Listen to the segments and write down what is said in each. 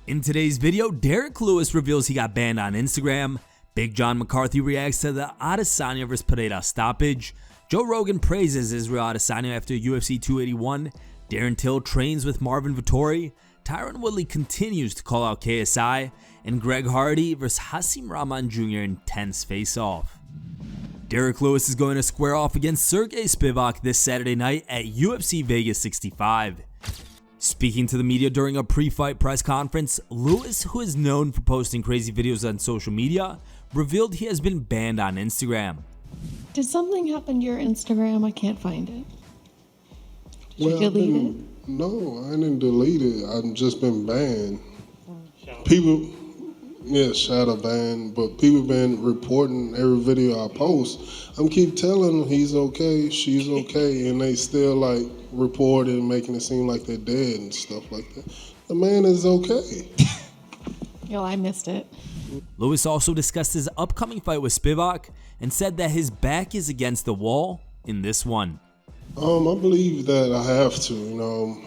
In today's video, Derrick Lewis reveals he got banned on Instagram, Big John McCarthy reacts to the Adesanya vs Pereira stoppage, Joe Rogan praises Israel Adesanya after UFC 281, Darren Till trains with Marvin Vettori, Tyron Woodley continues to call out KSI, and Greg Hardy vs Hasim Rahman Jr. intense face-off. Derrick Lewis is going to square off against Sergey Spivak this Saturday night at UFC Vegas 65. Speaking to the media during a pre-fight press conference, Lewis, who is known for posting crazy videos on social media, revealed he has been banned on Instagram. Did something happen to your Instagram? I can't find it. Did you delete it? No, I didn't delete it. I've just been banned. People, shadow banned, but people been reporting every video I post. I'm keep telling them he's okay, she's okay, and they still like reporting, making it seem like they're dead and stuff like that. The man is okay. Yo, I missed it. Lewis also discussed his upcoming fight with Spivak and said that his back is against the wall in this one. I believe that I have to,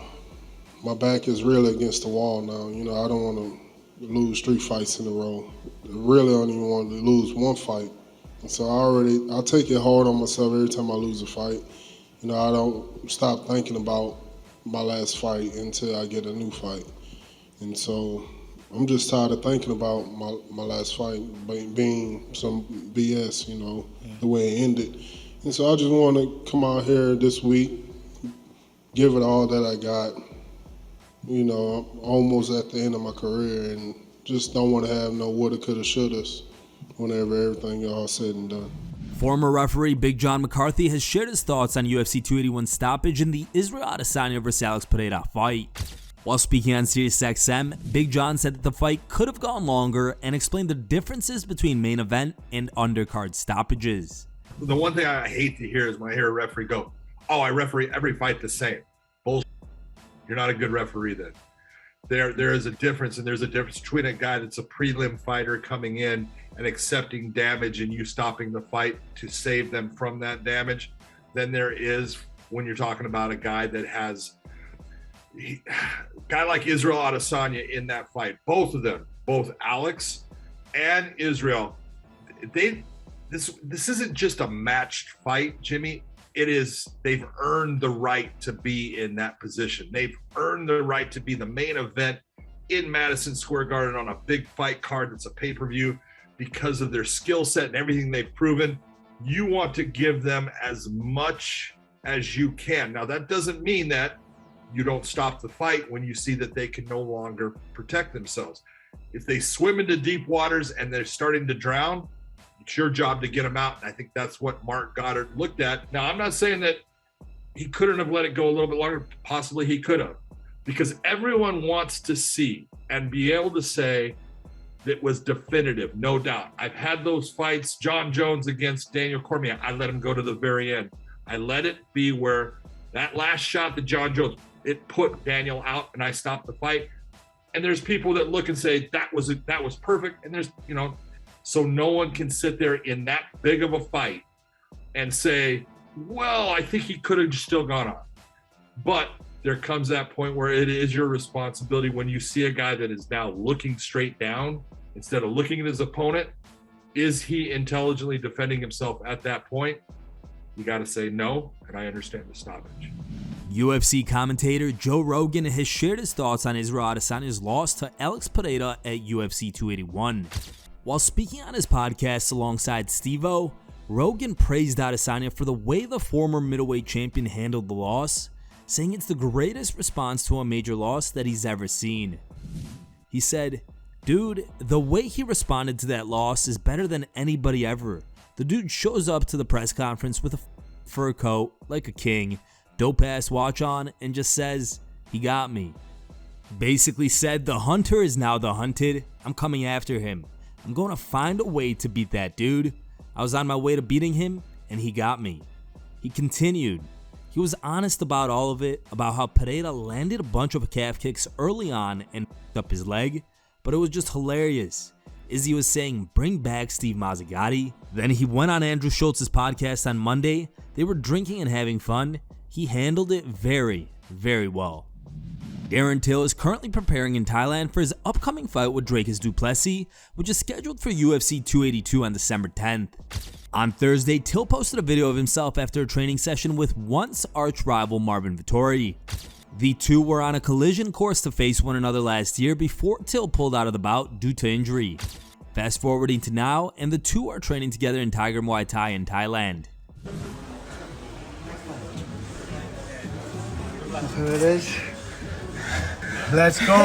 my back is really against the wall now. I don't want to lose 3 fights in a row. I really don't even want to lose 1 fight. And so I take it hard on myself every time I lose a fight. I don't stop thinking about my last fight until I get a new fight. And so I'm just tired of thinking about my last fight being some BS, the way it ended. And so I just want to come out here this week, give it all that I got. I'm almost at the end of my career and just don't want to have no woulda, coulda, shouldas whenever everything all said and done. Former referee Big John McCarthy has shared his thoughts on UFC 281 stoppage in the Israel Adesanya vs Alex Pereira fight. While speaking on SiriusXM, Big John said that the fight could have gone longer and explained the differences between main event and undercard stoppages. The one thing I hate to hear is when I hear a referee go, "Oh, I referee every fight the same." Bullshit. You're not a good referee then. There is a difference, and there's a difference between a guy that's a prelim fighter coming in and accepting damage and you stopping the fight to save them from that damage than there is when you're talking about a guy that has a guy like Israel Adesanya in that fight. Both of them, both Alex and Israel, this isn't just a matched fight, Jimmy. They've earned the right to be in that position. They've earned the right to be the main event in Madison Square Garden on a big fight card that's a pay-per-view because of their skill set and everything they've proven. You want to give them as much as you can. Now, that doesn't mean that you don't stop the fight when you see that they can no longer protect themselves. If they swim into deep waters and they're starting to drown, it's your job to get them out. And I think that's what Mark Goddard looked at. Now, I'm not saying that he couldn't have let it go a little bit longer. Possibly he could have, because everyone wants to see and be able to say that was definitive, no doubt. I've had those fights, John Jones against Daniel Cormier. I let him go to the very end. I let it be where that last shot that John Jones, it put Daniel out and I stopped the fight. And there's people that look and say that was perfect. And there's, so no one can sit there in that big of a fight and say, well, I think he could have still gone on. But there comes that point where it is your responsibility when you see a guy that is now looking straight down instead of looking at his opponent. Is he intelligently defending himself at that point? You got to say no, and I understand the stoppage. UFC commentator Joe Rogan has shared his thoughts on Israel Adesanya's loss to Alex Pereira at UFC 281. While speaking on his podcast alongside Steve-O, Rogan praised Adesanya for the way the former middleweight champion handled the loss, saying it's the greatest response to a major loss that he's ever seen. He said, "Dude, the way he responded to that loss is better than anybody ever. The dude shows up to the press conference with a fur coat, like a king, dope-ass watch on, and just says, 'He got me.' Basically said, the hunter is now the hunted. I'm coming after him. I'm going to find a way to beat that dude. I was on my way to beating him, and he got me." He continued. He was honest about all of it, about how Pereira landed a bunch of calf kicks early on and f***ed up his leg, but it was just hilarious. Izzy was saying, "Bring back Steve Mazzagatti." Then he went on Andrew Schultz's podcast on Monday. They were drinking and having fun. He handled it very, very well. Darren Till is currently preparing in Thailand for his upcoming fight with Drake du Plessis, which is scheduled for UFC 282 on December 10th. On Thursday, Till posted a video of himself after a training session with once arch rival Marvin Vettori. The two were on a collision course to face one another last year before Till pulled out of the bout due to injury. Fast forwarding to now, and the two are training together in Tiger Muay Thai in Thailand. That's who it is. Let's go.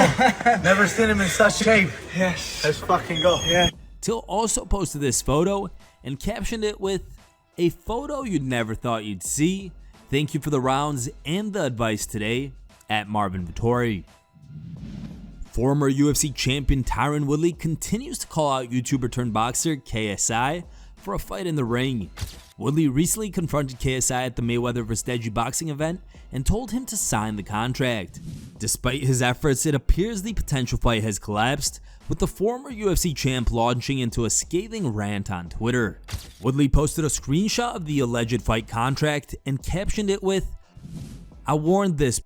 Never seen him in such shape. Yes. Let's fucking go. Yeah. Till also posted this photo and captioned it with, "A photo you'd never thought you'd see. Thank you for the rounds and the advice today, at Marvin Vettori." Former UFC champion Tyron Woodley continues to call out YouTuber turned boxer KSI for a fight in the ring. Woodley recently confronted KSI at the Mayweather vs. Deji boxing event and told him to sign the contract. Despite his efforts, it appears the potential fight has collapsed, with the former UFC champ launching into a scathing rant on Twitter. Woodley posted a screenshot of the alleged fight contract and captioned it with, "I warned this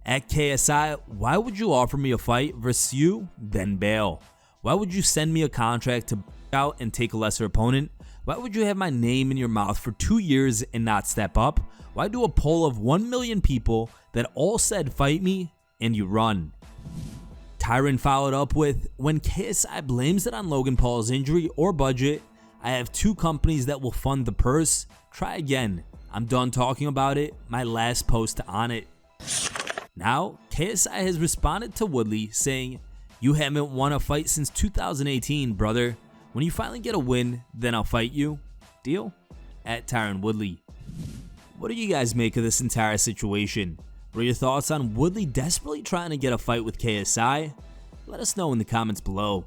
at KSI, why would you offer me a fight versus you, then bail? Why would you send me a contract to out and take a lesser opponent? Why would you have my name in your mouth for 2 years and not step up? Why do a poll of 1 million people that all said fight me and you run?" Tyron followed up with, "When KSI blames it on Logan Paul's injury or budget, I have 2 companies that will fund the purse. Try again. I'm done talking about it. My last post on it." Now, KSI has responded to Woodley saying, "You haven't won a fight since 2018, brother. When you finally get a win, then I'll fight you. Deal?" At Tyron Woodley. What do you guys make of this entire situation? What are your thoughts on Woodley desperately trying to get a fight with KSI? Let us know in the comments below.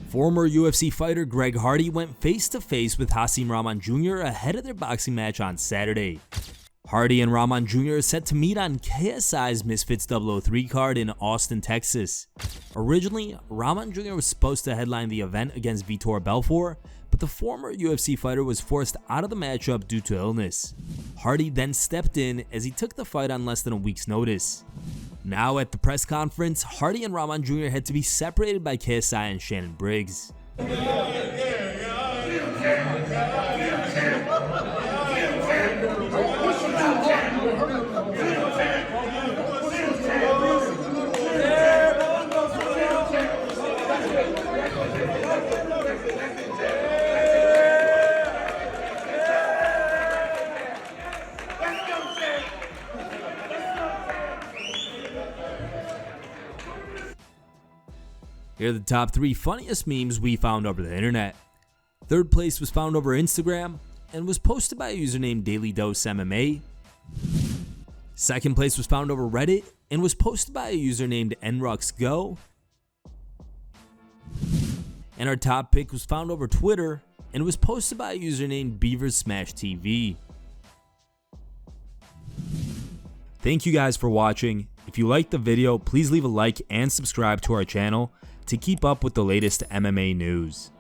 Former UFC fighter Greg Hardy went face to face with Hasim Rahman Jr. ahead of their boxing match on Saturday. Hardy and Rahman Jr. are set to meet on KSI's Misfits 003 card in Austin, Texas. Originally, Rahman Jr. was supposed to headline the event against Vitor Belfort, but the former UFC fighter was forced out of the matchup due to illness. Hardy then stepped in as he took the fight on less than a week's notice. Now at the press conference, Hardy and Rahman Jr. had to be separated by KSI and Shannon Briggs. Here are the top 3 funniest memes we found over the internet. Third place was found over Instagram and was posted by a user named Daily Dose MMA. Second place was found over Reddit and was posted by a user named NRuxGo. And our top pick was found over Twitter and was posted by a user named BeaversSmashTV. Thank you guys for watching. If you liked the video, please leave a like and subscribe to our channel to keep up with the latest MMA news.